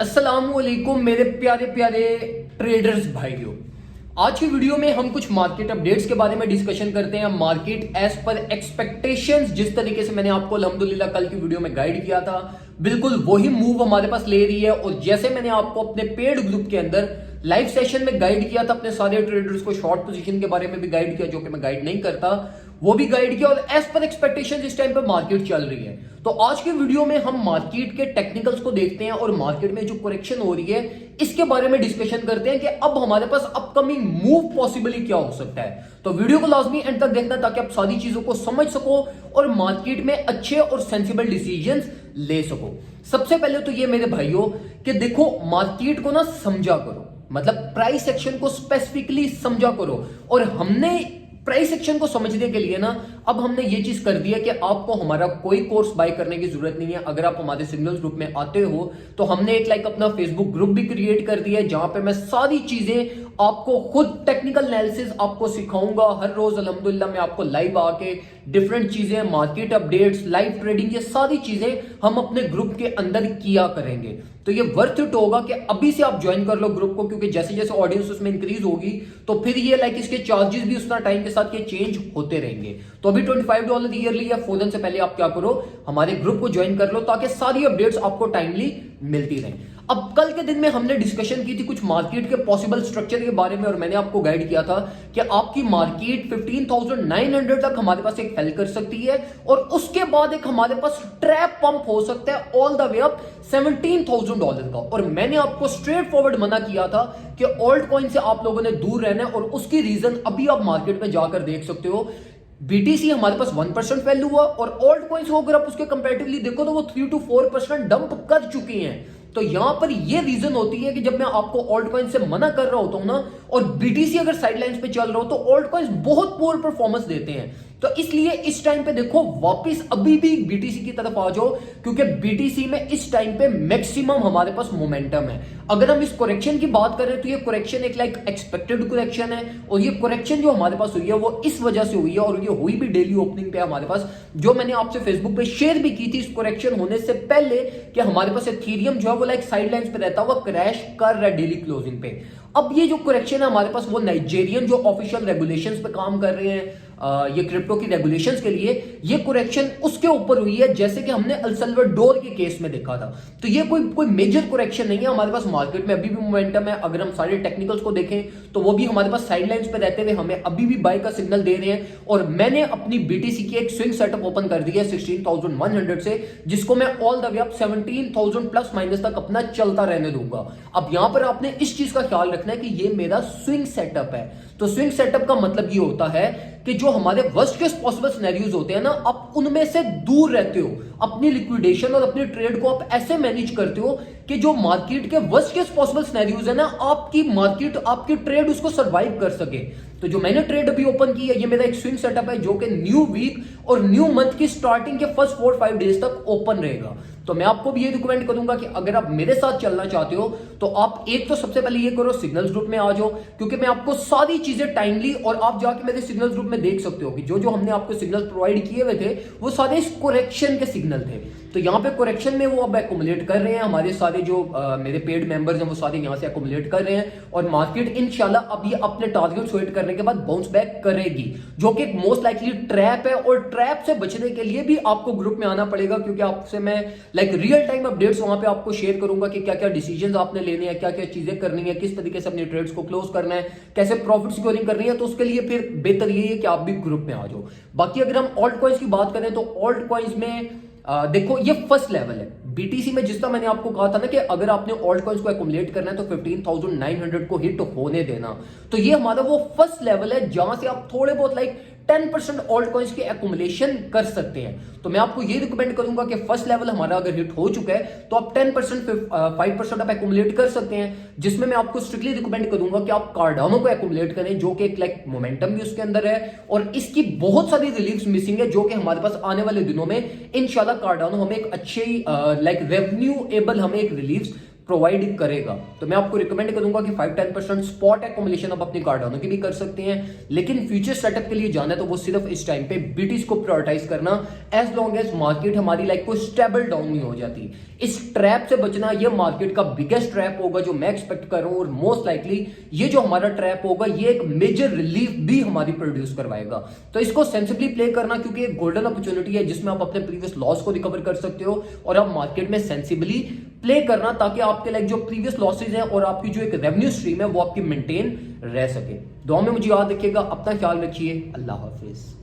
अस्सलामुअलैकुम मेरे प्यारे प्यारे ट्रेडर्स भाइयों। आज की वीडियो में हम कुछ मार्केट अपडेट्स के बारे में डिस्कशन करते हैं। मार्केट एज पर एक्सपेक्टेशंस जिस तरीके से मैंने आपको अल्हम्दुलिल्लाह कल की वीडियो में गाइड किया था, बिल्कुल वही मूव हमारे पास ले रही है। और जैसे मैंने आपको अपने पेड ग्रुप के अंदर लाइव सेशन में गाइड किया था, अपने सारे ट्रेडर्स को शॉर्ट पोजीशन के बारे में भी गाइड किया, जो कि मैं गाइड नहीं करता, वो भी गाइड किया। और एज पर एक्सपेक्टेशंस इस टाइम पे मार्केट चल रही है। तो आज के वीडियो में हम मार्केट के टेक्निकल्स को देखते हैं और मार्केट में जो करेक्शन हो रही है इसके बारे में डिस्कशन करते हैं कि अब हमारे पास अपकमिंग मूव पॉसिबली क्या हो सकता है। तो वीडियो को लाजमी एंड तक देखना ताकि आप सारी चीजों को समझ सको और मार्केट में अच्छे और सेंसिबल डिसीजंस ले सको। सबसे पहले तो ये मेरे भाइयों कि देखो, मार्केट को ना समझा करो, मतलब प्राइस एक्शन को स्पेसिफिकली समझा करो। और हमने प्राइस एक्शन को समझने के लिए ना अब हमने ये चीज कर दी है कि आपको हमारा कोई कोर्स बाय करने की जरूरत नहीं है। अगर आप हमारे सिग्नल्स ग्रुप में आते हो तो हमने एक अपना फेसबुक ग्रुप भी क्रिएट कर दिया है, जहां पे मैं सारी चीजें आपको खुद टेक्निकल एनालिसिस आपको सिखाऊंगा। हर रोज अल्हम्दुलिल्लाह मैं आपको लाइव आके डिफरेंट चीजें, मार्केट अपडेट्स, लाइव ट्रेडिंग, ये सारी चीजें हम अपने ग्रुप के अंदर किया करेंगे। तो ये वर्थ इट होगा कि अभी से आप ज्वाइन कर लो ग्रुप को, क्योंकि जैसे जैसे ऑडियंस उसमें इंक्रीज होगी तो फिर ये इसके चार्जेस भी उतना टाइम के साथ ये चेंज होते रहेंगे। तो अभी $25 ईयरली या फौरन से पहले आप क्या करो, हमारे ग्रुप को ज्वाइन कर लो ताकि सारी अपडेट्स आपको टाइमली मिलती रहें। अब कल के दिन में हमने डिस्कशन की थी कुछ मार्केट के पॉसिबल स्ट्रक्चर के बारे में, और मैंने आपको गाइड किया था कि आपकी मार्केट 15,900 तक हमारे पास एक फेल कर सकती है और उसके बाद एक हमारे पास ट्रैप पंप हो सकता है ऑल द वे अप $17,000 का। और मैंने आपको स्ट्रेट फॉरवर्ड मना किया था कि ऑल्ट कॉइन से आप लोगों ने दूर रहना है, और उसकी रीजन अभी आप मार्केट में जाकर देख सकते हो। बीटीसी हमारे पास 1% वैल्यू हुआ, और ऑल्ट कॉइन्स को अगर आप उसके कंपैरेटिवली देखो तो वो 3 to 4% डंप कर चुकी हैं। तो यहां पर ये रीजन होती है कि जब मैं आपको ऑल्ट कॉइन से मना कर रहा होता हूं ना, और बीटीसी अगर साइडलाइंस पे चल रहा हो, तो ऑल्ट कॉइन्स बहुत पुअर परफॉर्मेंस देते हैं। तो इसलिए इस टाइम पे देखो, वापस अभी भी बीटीसी की तरफ आ जाओ, क्योंकि बीटीसी में इस टाइम पे मैक्सिमम हमारे पास मोमेंटम है। अगर हम इस करेक्शन की बात करें तो ये करेक्शन एक एक्सपेक्टेड करेक्शन है, और ये करेक्शन जो हमारे पास हुई है वो इस वजह से हुई है, और ये हुई भी डेली ओपनिंग पे हमारे पास, जो मैंने आपसे फेसबुक पे शेयर भी की थी इस करेक्शन होने से पहले, कि हमारे पास एथेरियम जो है वो साइडलाइंस पे रहता हुआ क्रैश कर रहा है डेली क्लोजिंग पे। अब ये जो करेक्शन है हमारे पास, वो नाइजेरियन जो ऑफिशियल रेगुलेशंस पे काम कर रहे हैं, ये क्रिप्टो की रेगुलेशंस के लिए, ये करेक्शन उसके ऊपर हुई है, जैसे कि हमने अल सल्वाडोर के केस में देखा था। तो ये कोई मेजर करेक्शन नहीं है। हमारे पास मार्केट में अभी भी मोमेंटम है। अगर हम सारे टेक्निकल्स को देखें तो वो भी हमारे पास साइडलाइंस पे रहते हुए हमें अभी भी बाय का सिग्नल दे रहे हैं। और मैंने अपनी बीटीसी की एक स्विंग सेटअप ओपन कर दी है 16,100 से, जिसको मैं all the way up 17,000 plus minus तक अपना चलता रहने दूंगा। अब यहां पर आपने इस चीज का ख्याल रखना है कि ये मेरा स्विंग सेटअप है। तो स्विंग सेटअप का मतलब ये होता है कि जो हमारे वर्स्ट केस पॉसिबल सिनेरियोज होते हैं ना, आप उनमें से दूर रहते हो। अपनी लिक्विडेशन और अपनी ट्रेड को आप ऐसे मैनेज करते हो कि जो मार्केट के वर्स्ट केस पॉसिबल सिनेरियोज है ना, आपकी मार्केट, आपकी ट्रेड उसको सर्वाइव कर सके। तो जो मैंने ट्रेड अभी ओपन की है, ये मेरा एक स्विंग सेटअप है जो कि न्यू वीक और न्यू मंथ की स्टार्टिंग के फर्स्ट 4-5 डेज तक ओपन रहेगा। तो मैं आपको भी ये रिकमेंड करूंगा कि अगर आप मेरे साथ चलना चाहते हो तो आप एक तो सबसे पहले ये करो, सिग्नल्स ग्रुप में आ जाओ, क्योंकि मैं आपको सारी चीजें टाइमली, और आप जाके मेरे सिग्नल्स ग्रुप में देख सकते हो कि जो जो हमने आपको सिग्नल प्रोवाइड किए हुए थे वो सारे इस करेक्शन के सिग्नल थे। तो यहाँ पे करेक्शन में वो अब एक्युमुलेट कर रहे हैं। हमारे सारे जो मेरे पेड मेंबर्स हैं वो सारे यहाँ से एक्युमुलेट कर रहे हैं, और मार्केट इंशाल्लाह अब ये अपने टारगेट्स हिट करने के बाद बाउंस बैक करेगी, जो कि मोस्ट लाइकली ट्रैप है। और ट्रैप से बचने के लिए भी आपको ग्रुप में आना पड़ेगा, क्योंकि आपसे मैं रियल टाइम अपडेट्स वहां पे आपको शेयर करूंगा कि क्या क्या डिसीजंस आपने लेने हैं, क्या क्या चीजें करनी है, किस तरीके से अपनी ट्रेड्स को क्लोज करना है, कैसे प्रॉफिट सिक्योरिंग करनी है। तो उसके लिए फिर बेहतर यही है कि आप भी ग्रुप में आ जाओ। बाकी अगर हम ऑल्ट कॉइन्स की बात करें तो ऑल्ट कॉइन्स में देखो, ये फर्स्ट लेवल है। बीटीसी में जिस तरह मैंने आपको कहा था ना कि अगर आपने ऑल्ट कॉइन्स को एक्युमुलेट करना है तो 15,900 को हिट होने देना, तो ये हमारा वो फर्स्ट लेवल है जहां से आप थोड़े बहुत 10% ऑल्ट कॉइन्स की एक्युमुलेशन कर सकते हैं। तो मैं आपको ये रिकमेंड करूंगा कि फर्स्ट लेवल हमारा अगर हिट हो चुका है तो आप 10% 5% आप एक्युमुलेट कर सकते हैं, जिसमें मैं आपको स्ट्रिक्टली रिकमेंड करूंगा कि आप कार्डानो को एक्युमुलेट करें, जो कि एक मोमेंटम भी उसके अंदर है, और इसकी बहुत सारी रिलीफ्स मिसिंग है, जो कि हमारे पास आने वाले दिनों में इंशाल्लाह कार्डानो हमें एक अच्छी रेवेन्यू एबल हमें एक रिलीफ्स प्रोवाइड करेगा। तो मैं आपको रिकमेंड करूंगा कि 5-10% स्पॉट एक्युमुलेशन आप अपनी कार्डानो की भी कर सकते हैं, लेकिन फ्यूचर सेटअप के लिए जाना है तो वो सिर्फ इस टाइम पे बीटीज को प्रायोरिटाइज करना, एज लॉन्ग एज मार्केट हमारी लाइक को स्टेबल डाउन नहीं हो जाती। इस ट्रैप से बचना ये मार्केट का बिगेस्ट ट्रैप होगा जो मैं एक्सपेक्ट कर रहा हूं, और मोस्ट लाइकली ये जो हमारा ट्रैप होगा ये एक मेजर रिलीफ भी हमारी प्रोड्यूस करवाएगा। तो इसको सेंसिबली प्ले करना, क्योंकि एक गोल्डन अपॉर्चुनिटी है जिसमें आप अपने प्रीवियस लॉस को रिकवर कर सकते हो और आप मार्केट में सेंसिबली प्ले करना, ताकि आपके लाइक जो प्रीवियस लॉसेज हैं और आपकी जो एक रेवेन्यू स्ट्रीम है वो आपकी मेंटेन रह सके। दुआ में मुझे याद रखिएगा, अपना ख्याल रखिए, अल्लाह हाफिज।